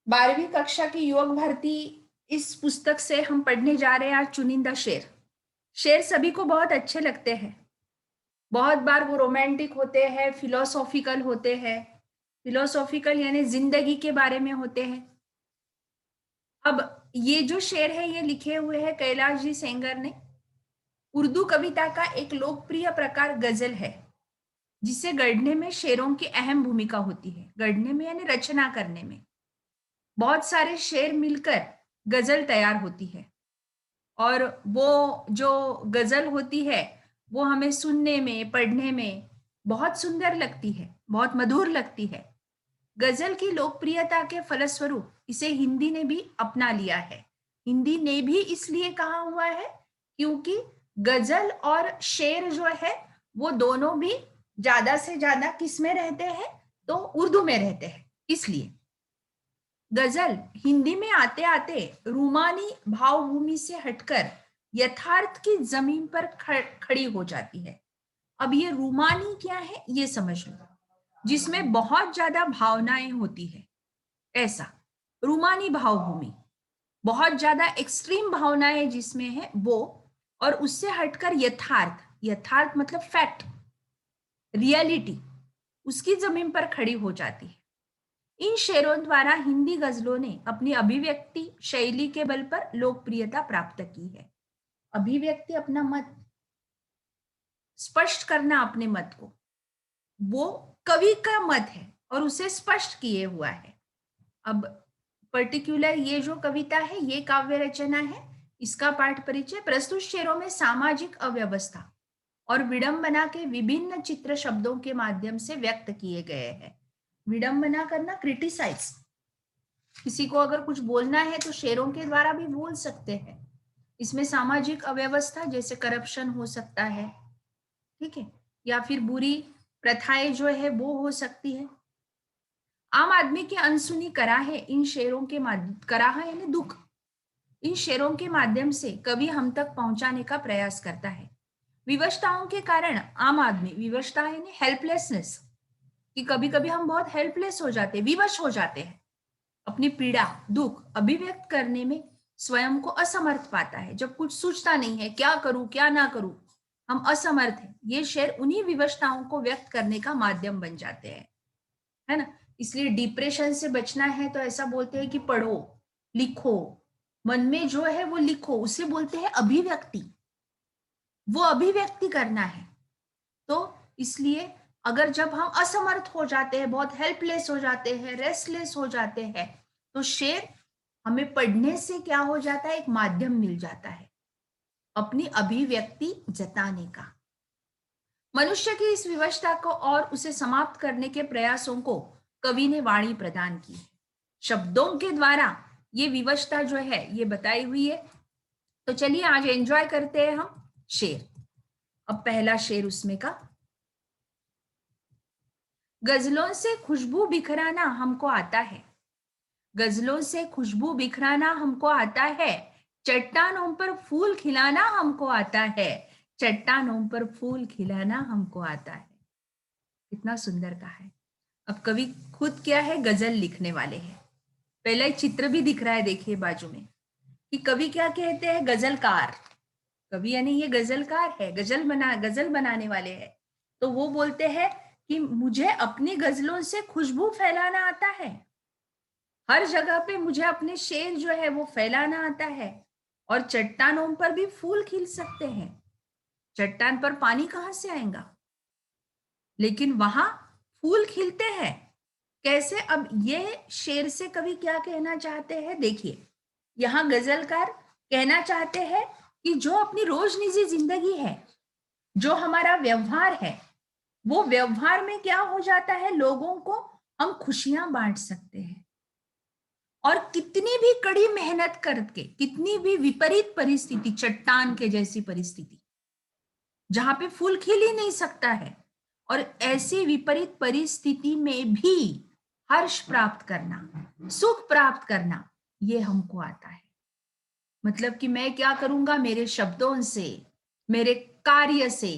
12वीं कक्षा की युवक भारती इस पुस्तक से हम पढ़ने जा रहे हैं आज चुनिंदा शेर। शेर सभी को बहुत अच्छे लगते हैं। बहुत बार वो रोमांटिक होते हैं, फिलोसॉफिकल होते हैं। फिलोसॉफिकल यानी जिंदगी के बारे में होते हैं। अब ये जो शेर है ये लिखे हुए हैं कैलाश जी सेंगर ने। उर्दू कविता का एक लोकप्रिय प्रकार गजल है, जिसे गढ़ने में शेरों की अहम भूमिका होती है। गढ़ने में यानी रचना करने में बहुत सारे शेर मिलकर गजल तैयार होती है। और वो जो गजल होती है वो हमें सुनने में, पढ़ने में बहुत सुंदर लगती है, बहुत मधुर लगती है। गजल की लोकप्रियता के फलस्वरूप इसे हिंदी ने भी अपना लिया है। हिंदी ने भी इसलिए कहा हुआ है क्योंकि गजल और शेर जो है वो दोनों भी ज्यादा से ज्यादा किस में रहते हैं, तो उर्दू में रहते हैं। इसलिए गजल हिंदी में आते आते रूमानी भावभूमि से हटकर यथार्थ की जमीन पर खड़ी हो जाती है। अब ये रूमानी क्या है ये समझ लो, जिसमें बहुत ज्यादा भावनाएं होती है, ऐसा रूमानी भावभूमि। बहुत ज्यादा एक्सट्रीम भावनाएं जिसमें है वो, और उससे हटकर यथार्थ, यथार्थ मतलब फैक्ट, रियलिटी, उसकी जमीन पर खड़ी हो जाती है। इन शेरों द्वारा हिंदी गजलों ने अपनी अभिव्यक्ति शैली के बल पर लोकप्रियता प्राप्त की है। अभिव्यक्ति, अपना मत स्पष्ट करना, अपने मत को, वो कवि का मत है और उसे स्पष्ट किए हुआ है। अब पर्टिकुलर ये जो कविता है ये काव्य रचना है। इसका पाठ परिचय। प्रस्तुत शेरों में सामाजिक अव्यवस्था और विडंबना के विभिन्न चित्र शब्दों के माध्यम से व्यक्त किए गए हैं। विडंबना करना, क्रिटिसाइज, किसी को अगर कुछ बोलना है तो शेरों के द्वारा भी बोल सकते हैं। इसमें सामाजिक अव्यवस्था जैसे करप्शन हो सकता है, ठीक है, या फिर बुरी प्रथाएं जो है वो हो सकती है। आम आदमी की अनसुनी कराहे इन शेरों के माध्यम, कराहा यानी दुख, इन शेरों के माध्यम से कवि हम तक पहुंचाने का प्रयास करता है। विवशताओं के कारण आम आदमी, विवशता यानी हेल्पलेसनेस, कि कभी कभी हम बहुत हेल्पलेस हो जाते हैं, विवश हो जाते हैं, अपनी पीड़ा दुख अभिव्यक्त करने में स्वयं को असमर्थ पाता है। जब कुछ सूझता नहीं है, क्या करूं क्या ना करूं, हम असमर्थ हैं, ये शेर उन्हीं विवशताओं को व्यक्त करने का माध्यम बन जाते हैं, है ना। इसलिए डिप्रेशन से बचना है तो ऐसा बोलते हैं कि पढ़ो, लिखो, मन में जो है वो लिखो, उसे बोलते हैं अभिव्यक्ति। वो अभिव्यक्ति करना है। तो इसलिए अगर जब हम असमर्थ हो जाते हैं, बहुत हेल्पलेस हो जाते हैं, रेस्टलेस हो जाते हैं, तो शेर हमें पढ़ने से क्या हो जाता है, एक माध्यम मिल जाता है अपनी अभिव्यक्ति जताने का। मनुष्य की इस विवशता को और उसे समाप्त करने के प्रयासों को कवि ने वाणी प्रदान की है। शब्दों के द्वारा ये विवशता जो है ये बताई हुई है। तो चलिए आज एंजॉय करते हैं हम शेर। अब पहला शेर उसमें का, गजलों से खुशबू बिखराना हमको आता है, गजलों से खुशबू बिखराना हमको आता है, चट्टानों पर फूल खिलाना हमको आता है, चट्टानों पर फूल खिलाना हमको आता है। कितना सुंदर कहा है। अब कवि खुद क्या है, गजल लिखने वाले हैं। पहला एक चित्र भी दिख रहा है, देखिए बाजू में, कि कवि क्या कहते हैं, गजलकार। कवि यानी ये गजलकार है, गजल बनाने वाले हैं। तो वो बोलते हैं कि मुझे अपनी गजलों से खुशबू फैलाना आता है, हर जगह पे मुझे अपने शेर जो है वो फैलाना आता है, और चट्टानों पर भी फूल खिल सकते हैं। चट्टान पर पानी कहाँ से आएगा, लेकिन वहां फूल खिलते हैं। कैसे, अब ये शेर से कवि क्या कहना चाहते हैं, देखिए। यहाँ गजलकार कहना चाहते हैं कि जो अपनी रोजनिजी जिंदगी है, जो हमारा व्यवहार है, वो व्यवहार में क्या हो जाता है, लोगों को हम खुशियां बांट सकते हैं। और कितनी भी कड़ी मेहनत करके, कितनी भी विपरीत परिस्थिति, चट्टान के जैसी परिस्थिति जहां पे फूल खिल ही नहीं सकता है, और ऐसी विपरीत परिस्थिति में भी हर्ष प्राप्त करना, सुख प्राप्त करना, ये हमको आता है। मतलब कि मैं क्या करूंगा, मेरे शब्दों से, मेरे कार्य से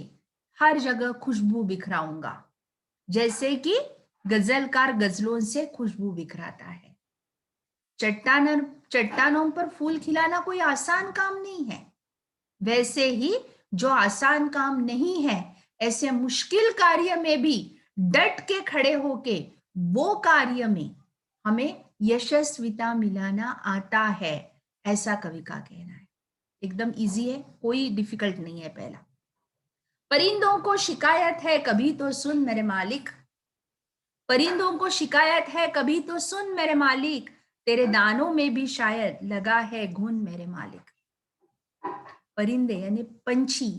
हर जगह खुशबू बिखराऊंगा, जैसे कि गजलकार गजलों से खुशबू बिखराता है। चट्टानों पर फूल खिलाना कोई आसान काम नहीं है। वैसे ही जो आसान काम नहीं है, ऐसे मुश्किल कार्य में भी डट के खड़े होके वो कार्य में हमें यशस्विता मिलाना आता है, ऐसा कवि का कहना है। एकदम इजी है, कोई डिफिकल्ट नहीं है। पहला, परिंदों को शिकायत है कभी तो सुन मेरे मालिक, परिंदों को शिकायत है कभी तो सुन मेरे मालिक, तेरे दानों में भी शायद लगा है घुन मेरे मालिक। परिंदे यानी पंछी,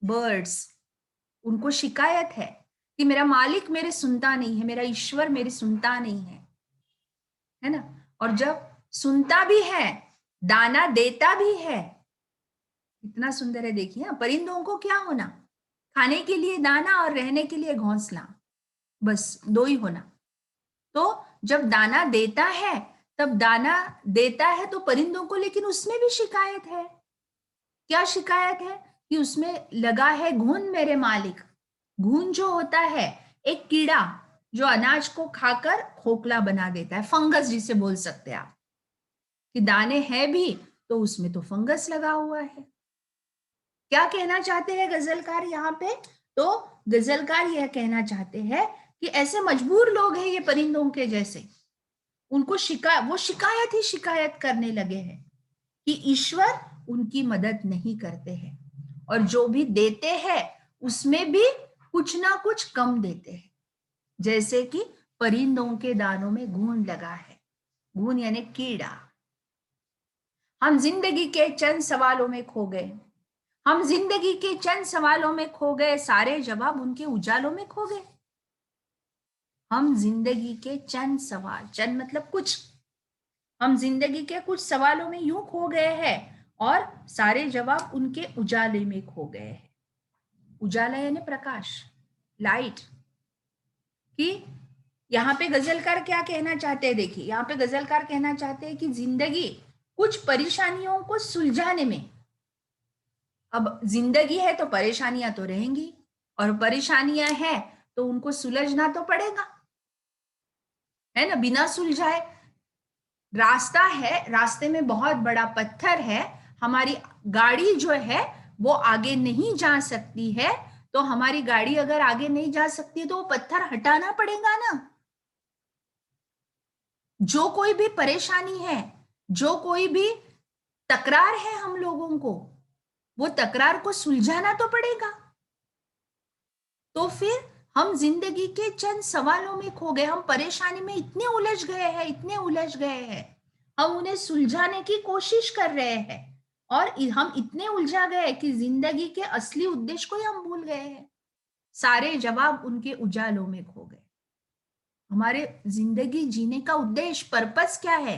बर्ड्स, उनको शिकायत है कि मेरा मालिक मेरे सुनता नहीं है, मेरा ईश्वर मेरी सुनता नहीं है ना। और जब सुनता भी है, दाना देता भी है, इतना सुंदर है। देखिए, परिंदों को क्या होना, खाने के लिए दाना और रहने के लिए घोंसला, बस दो ही होना। तो जब दाना देता है, तब दाना देता है तो परिंदों को, लेकिन उसमें भी शिकायत है। क्या शिकायत है? कि उसमें लगा है घुन मेरे मालिक। घुन जो होता है एक कीड़ा जो अनाज को खाकर खोखला बना देता है, फंगस जिसे बोल सकते हैं आप, कि दाने हैं भी तो उसमें तो फंगस लगा हुआ है। क्या कहना चाहते हैं गजलकार यहाँ पे? तो गजलकार यह कहना चाहते हैं कि ऐसे मजबूर लोग हैं ये परिंदों के जैसे, उनको वो शिकायत ही शिकायत करने लगे हैं कि ईश्वर उनकी मदद नहीं करते हैं, और जो भी देते हैं उसमें भी कुछ ना कुछ कम देते हैं। जैसे कि परिंदों के दानों में घुन लगा है, घुन यानी कीड़ा। हम जिंदगी के चंद सवालों में खो गए, हम जिंदगी के चंद सवालों में खो गए, सारे जवाब उनके उजालों में खो गए। हम जिंदगी के चंद सवाल, चंद मतलब कुछ, हम जिंदगी के कुछ सवालों में यूं खो गए हैं और सारे जवाब उनके उजाले में खो गए हैं। उजाला यानी प्रकाश, लाइट। कि यहाँ पे गजलकार क्या कहना चाहते हैं? देखिए, यहाँ पे गजलकार कहना चाहते हैं कि जिंदगी कुछ परेशानियों को सुलझाने में, अब जिंदगी है तो परेशानियां तो रहेंगी, और परेशानियां हैं तो उनको सुलझना तो पड़ेगा, है ना। बिना सुलझाए, रास्ता है, रास्ते में बहुत बड़ा पत्थर है, हमारी गाड़ी जो है वो आगे नहीं जा सकती है, तो हमारी गाड़ी अगर आगे नहीं जा सकती तो वो पत्थर हटाना पड़ेगा ना। जो कोई भी परेशानी है, जो कोई भी तकरार है हम लोगों को, वो तकरार को सुलझाना तो पड़ेगा। तो फिर हम जिंदगी के चंद सवालों में खो गए, हम परेशानी में इतने उलझ गए हैं, इतने उलझ गए हैं, हम उन्हें सुलझाने की कोशिश कर रहे हैं, और हम इतने उलझा गए कि जिंदगी के असली उद्देश्य को ही हम भूल गए हैं। सारे जवाब उनके उजालों में खो गए। हमारे जिंदगी जीने का उद्देश्य, पर्पस क्या है?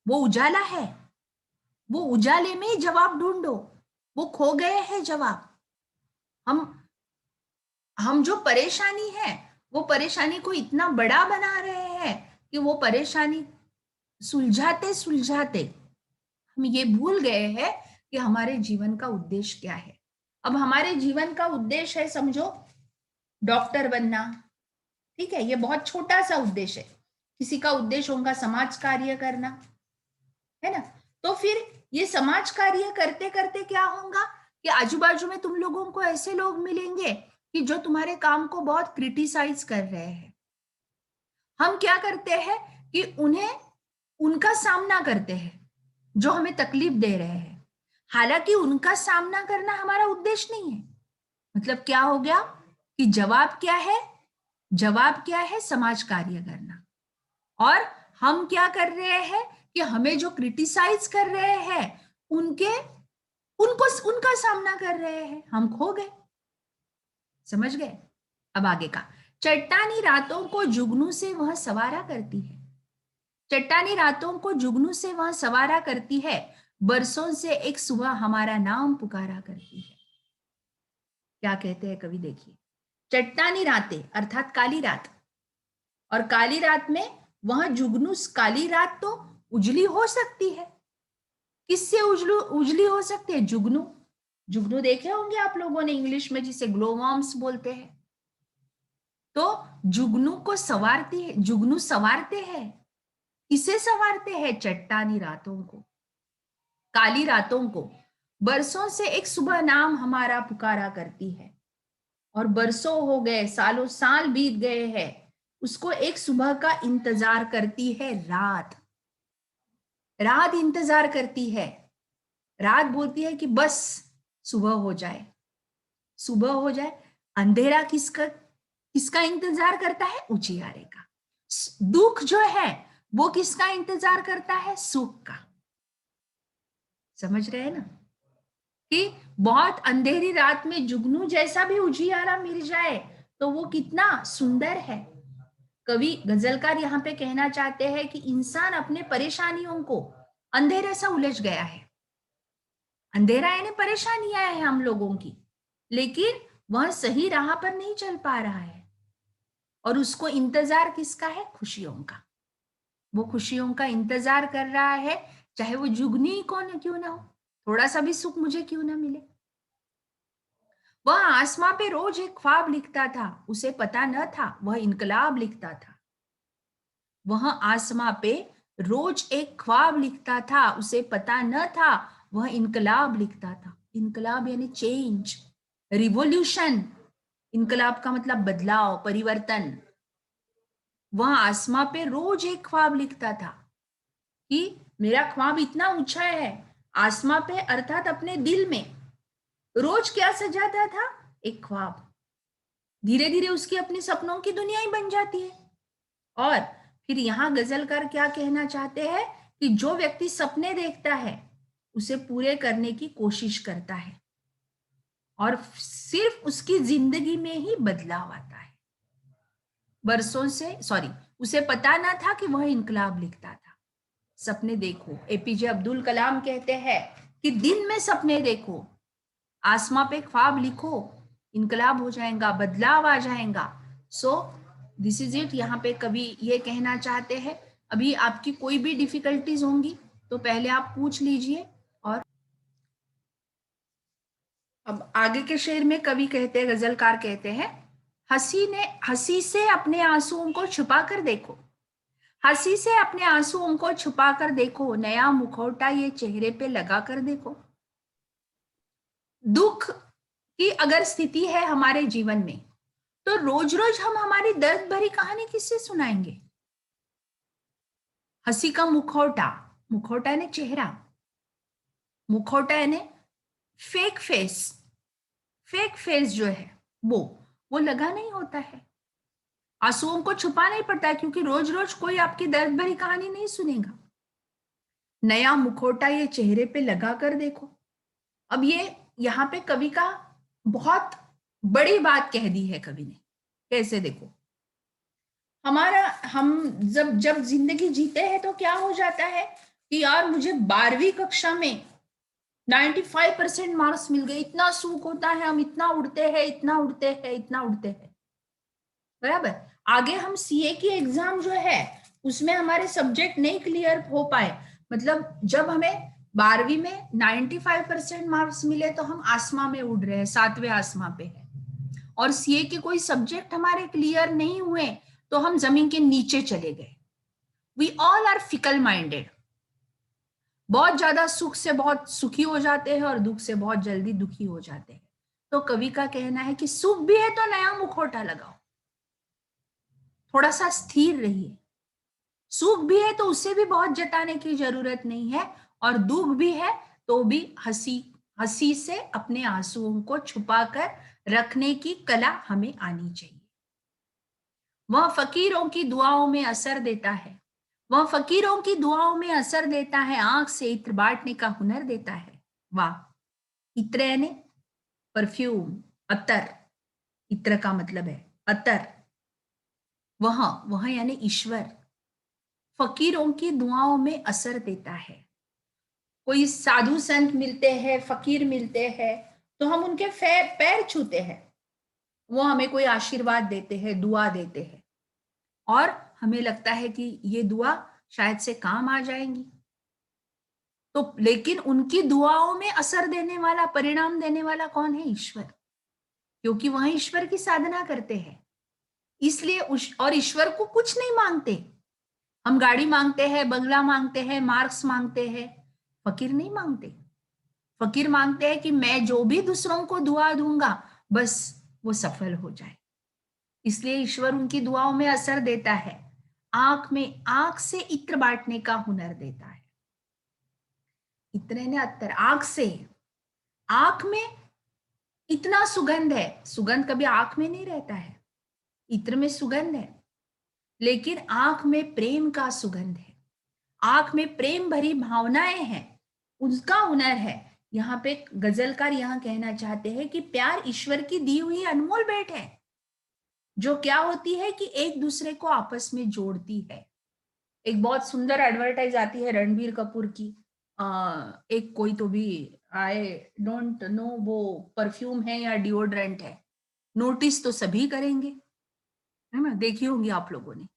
वो उजाला है, वो उजाले में ही जवाब ढूंढो। वो खो गए हैं जवाब। हम जो परेशानी है, वो परेशानी को इतना बड़ा बना रहे हैं कि वो परेशानी सुलझाते सुलझाते हम ये भूल गए हैं कि हमारे जीवन का उद्देश्य क्या है। अब हमारे जीवन का उद्देश्य है, समझो, डॉक्टर बनना, ठीक है, ये बहुत छोटा सा उद्देश्य है। किसी का उद्देश्य होगा समाज कार्य करना, है ना। तो फिर ये समाज कार्य करते करते क्या होगा कि आजू बाजू में तुम लोगों को ऐसे लोग मिलेंगे कि जो तुम्हारे काम को बहुत क्रिटिसाइज कर रहे हैं। हम क्या करते हैं कि उन्हें, उनका सामना करते हैं जो हमें तकलीफ दे रहे हैं, हालांकि उनका सामना करना हमारा उद्देश्य नहीं है। मतलब क्या हो गया कि जवाब क्या है? जवाब क्या है? समाज कार्य करना। और हम क्या कर रहे हैं कि हमें जो क्रिटिसाइज कर रहे हैं उनके उनको उनका सामना कर रहे हैं, हम खो गए। समझ गए? अब आगे का, चट्टानी रातों को जुगनू से वह सवारा करती है। चट्टानी रातों को जुगनू से वह सवारा करती है, बरसों से एक सुबह हमारा नाम पुकारा करती है। क्या कहते हैं कवि? देखिए, चट्टानी रातें अर्थात काली रात, और काली रात में वह जुगनू, काली रात तो उजली हो सकती है। किससे उजली हो सकती है? जुगनू। जुगनू देखे होंगे आप लोगों ने इंग्लिश में, जिसे ग्लोवर्म्स बोलते हैं। तो जुगनू को सवारती है, जुगनू सवारते हैं, किसे संवारते हैं? चट्टानी रातों को, काली रातों को। बरसों से एक सुबह नाम हमारा पुकारा करती है, और बरसों हो गए, सालों साल बीत गए हैं, उसको एक सुबह का इंतजार करती है रात। रात इंतजार करती है। रात बोलती है कि बस सुबह हो जाए, सुबह हो जाए। अंधेरा किसका किसका इंतजार करता है? उजियारे का। दुख जो है वो किसका इंतजार करता है? सुख का। समझ रहे हैं ना कि बहुत अंधेरी रात में जुगनू जैसा भी उजियारा मिल जाए तो वो कितना सुंदर है। कवि गजलकार यहाँ पे कहना चाहते हैं कि इंसान अपने परेशानियों को, अंधेरे से उलझ गया है। अंधेरा यानी परेशानियां है हम लोगों की, लेकिन वह सही राह पर नहीं चल पा रहा है, और उसको इंतजार किसका है? खुशियों का। वो खुशियों का इंतजार कर रहा है, चाहे वो जुगनी कौन क्यों ना हो, थोड़ा सा भी सुख मुझे क्यों ना मिले। वह आसमां पे रोज एक ख्वाब लिखता था, उसे पता न था वह इनकलाब लिखता था। वह आसमां पे रोज एक ख्वाब लिखता था, उसे पता न था वह इनकलाब लिखता था। इनकलाब यानी चेंज, रिवॉल्यूशन। इनकलाब का मतलब बदलाव, परिवर्तन। वह आसमां पे रोज एक ख्वाब लिखता था कि मेरा ख्वाब इतना ऊंचा है। आसमां पे अर्थात अपने दिल में रोज क्या सजाता था? एक ख्वाब। धीरे धीरे उसकी अपने सपनों की दुनिया ही बन जाती है। और फिर यहाँ गजलकार क्या कहना चाहते हैं कि जो व्यक्ति सपने देखता है उसे पूरे करने की कोशिश करता है, और सिर्फ उसकी जिंदगी में ही बदलाव आता है। बरसों से उसे पता ना था कि वह इनकलाब लिखता था। सपने देखो, एपीजे अब्दुल कलाम कहते हैं कि दिन में सपने देखो, आसमां पे ख्वाब लिखो, इनकलाब हो जाएगा, बदलाव आ जाएगा। So this is it. यहाँ पे कवि ये कहना चाहते हैं, अभी आपकी कोई भी डिफिकल्टीज होंगी तो पहले आप पूछ लीजिए। और अब आगे के शेर में कवि कहते हैं, गजलकार कहते हैं, हंसी से अपने आंसुओं को छुपा कर देखो, हंसी से अपने आंसुओं को छुपा कर देखो, नया मुखौटा ये चेहरे पे लगा कर देखो। दुख की अगर स्थिति है हमारे जीवन में तो रोज रोज हम हमारी दर्द भरी कहानी किससे सुनाएंगे? हंसी का मुखौटा, मुखौटा यानी चेहरा, मुखौटा यानी फेक फेस, फेक फेस जो है वो लगा नहीं होता है। आंसुओं को छुपा नहीं पड़ता है, क्योंकि रोज रोज कोई आपकी दर्द भरी कहानी नहीं सुनेगा। नया मुखौटा ये चेहरे पे लगा कर देखो। अब ये यहाँ पे कवि का बहुत बड़ी बात कह दी है कवि ने। कैसे? देखो, हम जब जब जिंदगी जीते हैं तो क्या हो जाता है कि यार मुझे 12वीं कक्षा में 95% मार्क्स मिल गए, इतना सुख होता है, हम इतना उड़ते हैं, इतना उड़ते हैं, इतना उड़ते हैं। बराबर। आगे हम सीए की एग्जाम जो है उसमें हमारे सब्जेक्ट नहीं क्लियर हो पाए, मतलब जब हमें 12वीं में 95% मार्क्स मिले तो हम आसमां में उड़ रहे हैं, 7वें आसमां पे है। और सीए के कोई सब्जेक्ट हमारे क्लियर नहीं हुए तो हम जमीन के नीचे चले गए। We all are fickle minded. बहुत ज्यादा सुख से बहुत सुखी हो जाते हैं और दुख से बहुत जल्दी दुखी हो जाते हैं। तो कवि का कहना है कि सुख भी है तो नया मुखौटा लगाओ, थोड़ा सा स्थिर रहिए। सुख भी है तो उससे भी बहुत जताने की जरूरत नहीं है, और दुख भी है तो भी हंसी हंसी से अपने आंसुओं को छुपा कर रखने की कला हमें आनी चाहिए। वह फकीरों की दुआओं में असर देता है, वह फकीरों की दुआओं में असर देता है, आंख से इत्र बांटने का हुनर देता है। वाह! इत्र यानी परफ्यूम, अतर। इत्र का मतलब है अतर। वह यानी ईश्वर फकीरों की दुआओं में असर देता है। कोई साधु संत मिलते हैं, फकीर मिलते हैं, तो हम उनके पैर छूते हैं, वो हमें कोई आशीर्वाद देते हैं, दुआ देते हैं, और हमें लगता है कि ये दुआ शायद से काम आ जाएंगी। तो लेकिन उनकी दुआओं में असर देने वाला, परिणाम देने वाला कौन है? ईश्वर। क्योंकि वह ईश्वर की साधना करते हैं, इसलिए और ईश्वर को कुछ नहीं मांगते, हम गाड़ी मांगते हैं, बंगला मांगते हैं, मार्क्स मांगते हैं, फकीर नहीं मांगते। फकीर मांगते हैं कि मैं जो भी दूसरों को दुआ दूंगा बस वो सफल हो जाए। इसलिए ईश्वर उनकी दुआओं में असर देता है, आंख से इत्र बांटने का हुनर देता है। इतने ने अत्तर, आंख से, आंख में इतना सुगंध है, सुगंध कभी आंख में नहीं रहता है, इत्र में सुगंध है, लेकिन आंख में प्रेम का सुगंध है, आंख में प्रेम भरी भावनाएं हैं, उसका हुनर है। यहाँ पे गजलकार यहाँ कहना चाहते हैं कि प्यार ईश्वर की दी हुई अनमोल भेंट है, जो क्या होती है कि एक दूसरे को आपस में जोड़ती है। एक बहुत सुंदर एडवर्टाइज आती है रणबीर कपूर की, एक कोई तो भी, आई डोंट नो वो परफ्यूम है या डिओड्रेंट है, नोटिस तो सभी करेंगे, है ना, देखी होंगी आप लोगों ने,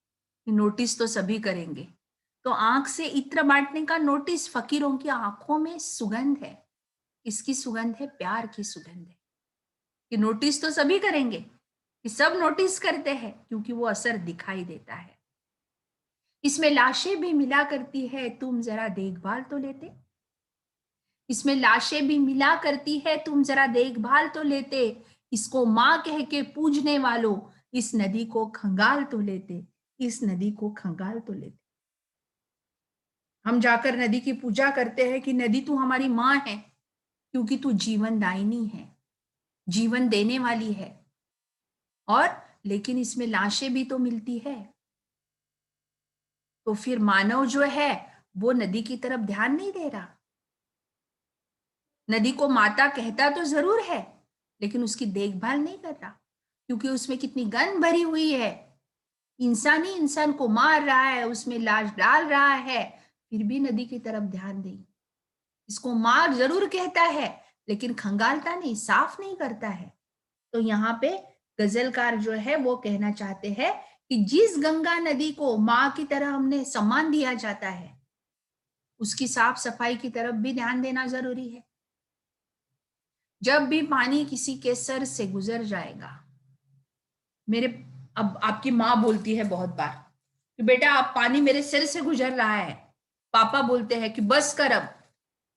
नोटिस तो सभी करेंगे। तो आंख से इत्र बांटने का नोटिस, फकीरों की आंखों में सुगंध है। इसकी सुगंध है, प्यार की सुगंध है, कि नोटिस तो सभी करेंगे, कि सब नोटिस करते हैं क्योंकि वो असर दिखाई देता है। इसमें लाशें भी मिला करती है, तुम जरा देखभाल तो लेते। इसमें लाशें भी मिला करती है, तुम जरा देखभाल तो लेते। इसको माँ कह के पूजने वालों, इस नदी को खंगाल तो लेते, इस नदी को खंगाल तो लेते। हम जाकर नदी की पूजा करते हैं कि नदी तू हमारी माँ है, क्योंकि तू जीवन दायिनी है, जीवन देने वाली है। और लेकिन इसमें लाशें भी तो मिलती है, तो फिर मानव जो है वो नदी की तरफ ध्यान नहीं दे रहा। नदी को माता कहता तो जरूर है, लेकिन उसकी देखभाल नहीं कर रहा, क्योंकि उसमें कितनी गंध भरी हुई है, इंसान ही इंसान को मार रहा है, उसमें लाश डाल रहा है, फिर भी नदी की तरफ ध्यान नहीं। इसको मार जरूर कहता है, लेकिन खंगालता नहीं, साफ नहीं करता है। तो यहाँ पे गजलकार जो है वो कहना चाहते हैं कि जिस गंगा नदी को माँ की तरह हमने सम्मान दिया जाता है, उसकी साफ सफाई की तरफ भी ध्यान देना जरूरी है। जब भी पानी किसी के सर से गुजर जाएगा, मेरे, अब आपकी माँ बोलती है बहुत बार कि बेटा आप, पानी मेरे सिर से गुजर रहा है, पापा बोलते हैं कि बस कर अब,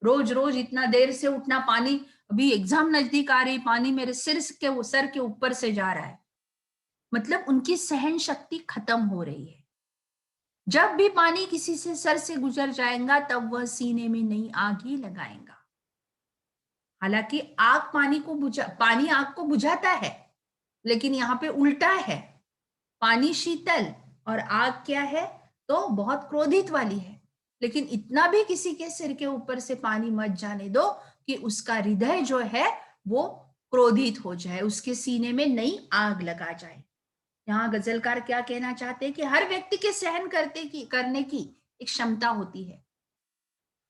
रोज रोज इतना देर से उठना, पानी, अभी एग्जाम नजदीक आ रही, पानी मेरे सर के ऊपर से जा रहा है। मतलब उनकी सहन शक्ति खत्म हो रही है। जब भी पानी किसी से सर से गुजर जाएगा, तब वह सीने में नई आग ही लगाएगा। हालांकि आग पानी आग को बुझाता है, लेकिन यहाँ पे उल्टा है, पानी शीतल और आग क्या है, तो बहुत क्रोधित वाली है। लेकिन इतना भी किसी के सिर के ऊपर से पानी मत जाने दो कि उसका हृदय जो है वो क्रोधित हो जाए, उसके सीने में नई आग लगा जाए। यहाँ गजलकार क्या कहना चाहते हैं कि हर व्यक्ति के सहन करने की एक क्षमता होती है,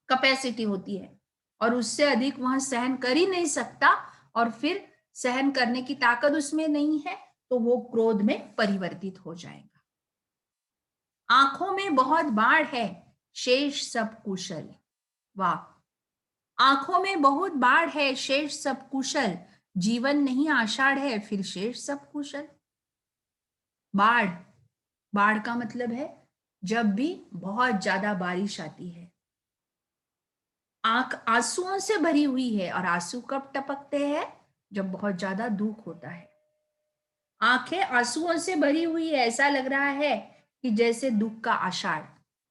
कैपेसिटी होती है, और उससे अधिक वह सहन कर ही नहीं सकता, और फिर सहन करने की ताकत उसमें नहीं है, तो वो क्रोध में परिवर्तित हो जाएगा। आंखों में बहुत बाढ़ है, शेष सब कुशल। वाह, आंखों में बहुत बाढ़ है, शेष सब कुशल, जीवन नहीं आषाढ़ है, फिर शेष सब कुशल। बाढ़, बाढ़ का मतलब है जब भी बहुत ज्यादा बारिश आती है, आंख आंसुओं से भरी हुई है, और आंसू कब टपकते हैं, जब बहुत ज्यादा दुख होता है। आंखें आंसुओं से भरी हुई है, ऐसा लग रहा है कि जैसे दुख का आषाढ़,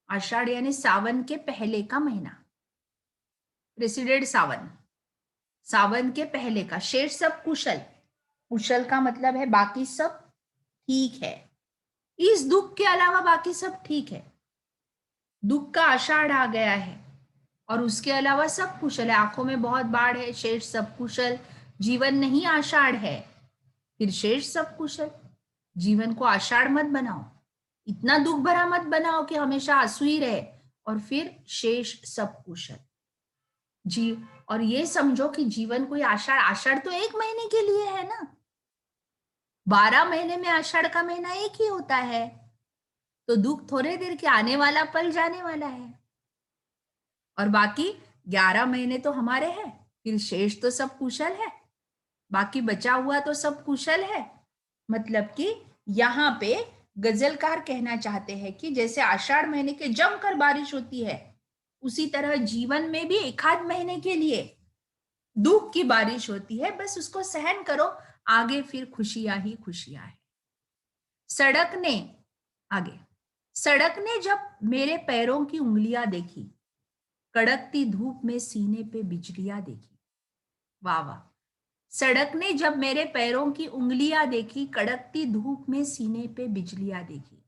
आषाढ़ यानी सावन के पहले का महीना, प्रेसिडेंट सावन, सावन के पहले का। शेष सब कुशल, कुशल का मतलब है बाकी सब ठीक है, इस दुख के अलावा बाकी सब ठीक है। दुख का आषाढ़ आ गया है और उसके अलावा सब कुशल है, आंखों में बहुत बाढ़ है, शेष सब कुशल, जीवन नहीं आषाढ़ है, फिर शेष सब कुशल। जीवन को आषाढ़ मत बनाओ, इतना दुख भरा मत बनाओ कि हमेशा आंसू ही रहे, और फिर शेष सब कुशल जी। और ये समझो कि जीवन कोई आषाढ़, आषाढ़ तो एक महीने के लिए है ना, 12 महीने में आषाढ़ का महीना एक ही होता है, तो दुख थोड़े देर के, आने वाला पल जाने वाला है, और बाकी 11 महीने तो हमारे हैं, फिर शेष तो सब कुशल है, बाकी बचा हुआ तो सब कुशल है। मतलब कि यहाँ पे गजलकार कहना चाहते हैं कि जैसे आषाढ़ महीने के जमकर बारिश होती है, उसी तरह जीवन में भी एक आध महीने के लिए दुख की बारिश होती है, बस उसको सहन करो, आगे फिर खुशियां ही खुशियां है। सड़क ने आगे सड़क ने जब मेरे पैरों की उंगलियां देखी, कड़कती धूप में सीने पे बिजलियां देखी। वाह वाह। सड़क ने जब मेरे पैरों की उंगलियां देखी, कड़कती धूप में सीने पे बिजलियां देखी।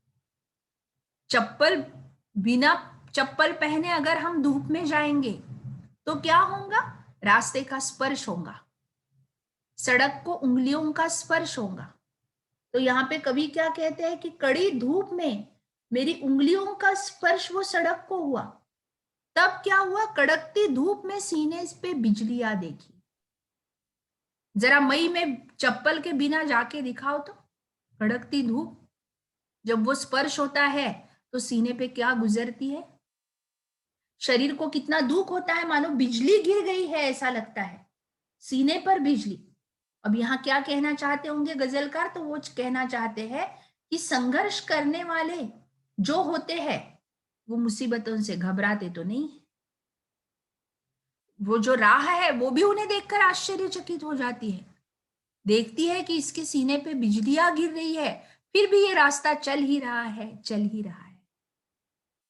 चप्पल बिना चप्पल पहने अगर हम धूप में जाएंगे तो क्या होगा? रास्ते का स्पर्श होगा, सड़क को उंगलियों का स्पर्श होगा। तो यहाँ पे कवि क्या कहते हैं कि कड़ी धूप में मेरी उंगलियों का स्पर्श वो सड़क को हुआ, तब क्या हुआ? कड़कती धूप में सीने पे बिजलियां देखी। जरा मई में चप्पल के बिना जाके दिखाओ तो, कड़कती धूप जब वो स्पर्श होता है तो सीने पे क्या गुजरती है, शरीर को कितना दुख होता है, मानो बिजली गिर गई है ऐसा लगता है, सीने पर बिजली। अब यहाँ क्या कहना चाहते होंगे गजलकार? तो वो कहना चाहते हैं कि संघर्ष करने वाले जो होते हैं वो मुसीबतों से घबराते तो नहीं, वो जो राह है वो भी उन्हें देखकर आश्चर्यचकित हो जाती है, देखती है कि इसके सीने पे बिजलियां गिर रही है, फिर भी ये रास्ता चल ही रहा है, चल ही रहा है।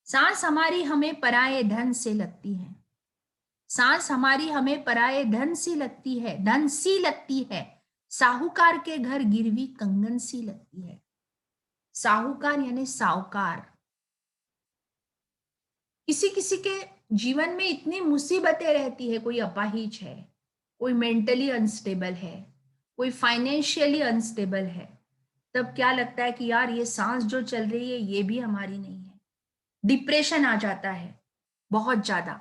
सांस हमारी हमें पराये धन से लगती है, सांस हमारी हमें पराये धन सी लगती है, धन सी लगती है, साहूकार के घर गिरवी कंगन सी लगती है। साहूकार यानी साहूकार। किसी किसी के जीवन में इतनी मुसीबतें रहती है, कोई अपाहिज है, कोई मेंटली अनस्टेबल है, कोई फाइनेंशियली अनस्टेबल है, तब क्या लगता है कि यार ये सांस जो चल रही है ये भी हमारी नहीं है, डिप्रेशन आ जाता है बहुत ज्यादा,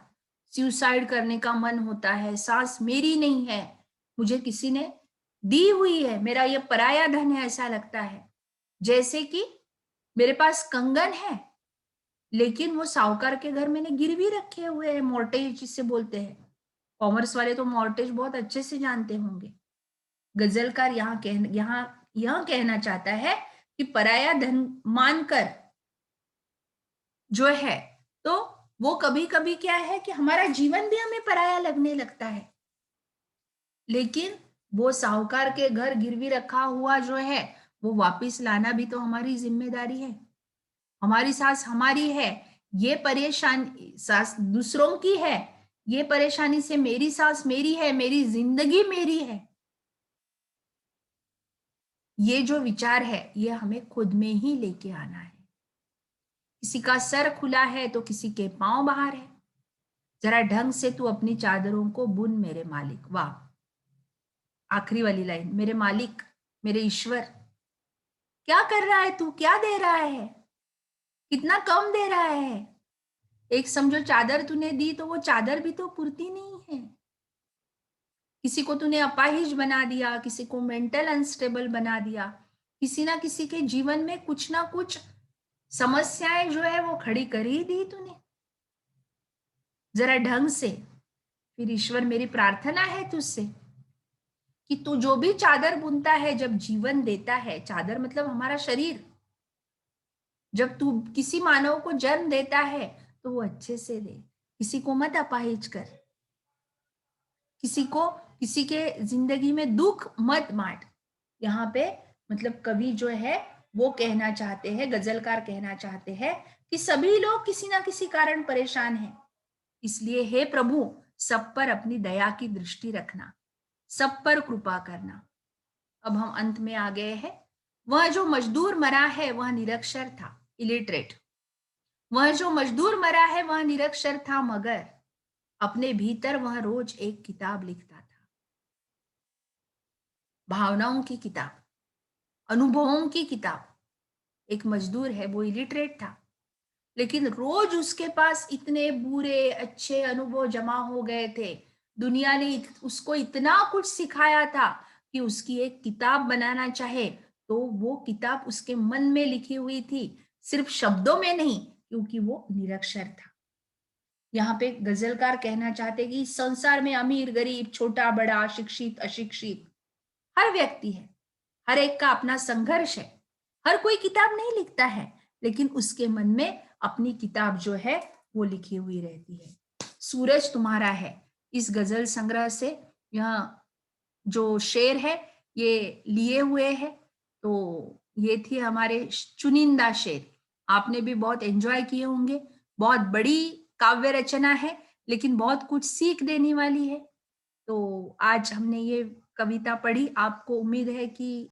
सुसाइड करने का मन होता है, सांस मेरी नहीं है, मुझे किसी ने दी हुई है, मेरा ये पराया धन है, ऐसा लगता है। जैसे कि मेरे पास कंगन है लेकिन वो साहूकार के घर मैंने गिरवी रखे हुए हैं, मॉर्टेज जिसे बोलते हैं। कॉमर्स वाले तो मॉर्टेज बहुत अच्छे से जानते होंगे। गजलकार यहाँ यह कहना चाहता है कि पराया धन मानकर जो है, तो वो कभी कभी क्या है कि हमारा जीवन भी हमें पराया लगने लगता है, लेकिन वो साहूकार के घर गिरवी रखा हुआ जो है वो वापस लाना भी तो हमारी जिम्मेदारी है। हमारी सांस हमारी है, ये परेशानी सांस दूसरों की है, ये परेशानी से मेरी सांस मेरी है, मेरी जिंदगी मेरी है। ये जो विचार है ये हमें खुद में ही लेके आना है। किसी का सर खुला है तो किसी के पांव बाहर है, जरा ढंग से तू अपनी चादरों को बुन मेरे मालिक। वाह, आखिरी वाली लाइन, मेरे मालिक, मेरे ईश्वर, क्या कर रहा है तू, क्या दे रहा है, कितना कम दे रहा है। एक समझो चादर तूने दी तो वो चादर भी तो पूर्ति नहीं है। किसी को तूने अपाहिज बना दिया, किसी को मेंटल अनस्टेबल बना दिया, किसी ना किसी के जीवन में कुछ ना कुछ समस्याएं जो है वो खड़ी कर ही दी तूने, जरा ढंग से। फिर ईश्वर मेरी प्रार्थना है तुझसे कि तू जो भी चादर बुनता है, जब जीवन देता है, चादर मतलब हमारा शरीर, जब तू किसी मानव को जन्म देता है तो वो अच्छे से दे, किसी को मत अपाहिज कर, किसी को किसी के जिंदगी में दुख मत बांट। यहाँ पे मतलब कवि जो है वो कहना चाहते हैं, गजलकार कहना चाहते हैं कि सभी लोग किसी ना किसी कारण परेशान हैं, इसलिए हे प्रभु सब पर अपनी दया की दृष्टि रखना, सब पर कृपा करना। अब हम अंत में आ गए हैं। वह जो मजदूर मरा है वह निरक्षर था, इलिटरेट। वह जो मजदूर मरा है वह निरक्षर था, मगर अपने भीतर वह रोज एक किताब लिखता था, भावनाओं की किताब, अनुभवों की किताब। एक मजदूर है, वो इलिटरेट था, लेकिन रोज उसके पास इतने बुरे अच्छे अनुभव जमा हो गए थे, दुनिया ने उसको इतना कुछ सिखाया था कि उसकी एक किताब बनाना चाहे तो वो किताब उसके मन में लिखी हुई थी, सिर्फ शब्दों में नहीं, क्योंकि वो निरक्षर था। यहाँ पे गजलकार कहना चाहते कि संसार में अमीर गरीब छोटा बड़ा शिक्षित अशिक्षित हर व्यक्ति है, हर एक का अपना संघर्ष है, हर कोई किताब नहीं लिखता है, लेकिन उसके मन में अपनी किताब जो है वो लिखी हुई रहती है। सूरज तुम्हारा है, इस गजल संग्रह से यह जो शेर है ये लिए हुए है। तो ये थी हमारे चुनिंदा शेर। आपने भी बहुत एंजॉय किए होंगे। बहुत बड़ी काव्य रचना है, लेकिन बहुत कुछ सीख देने वाली है। तो आज हमने ये कविता पढ़ी, आपको उम्मीद है कि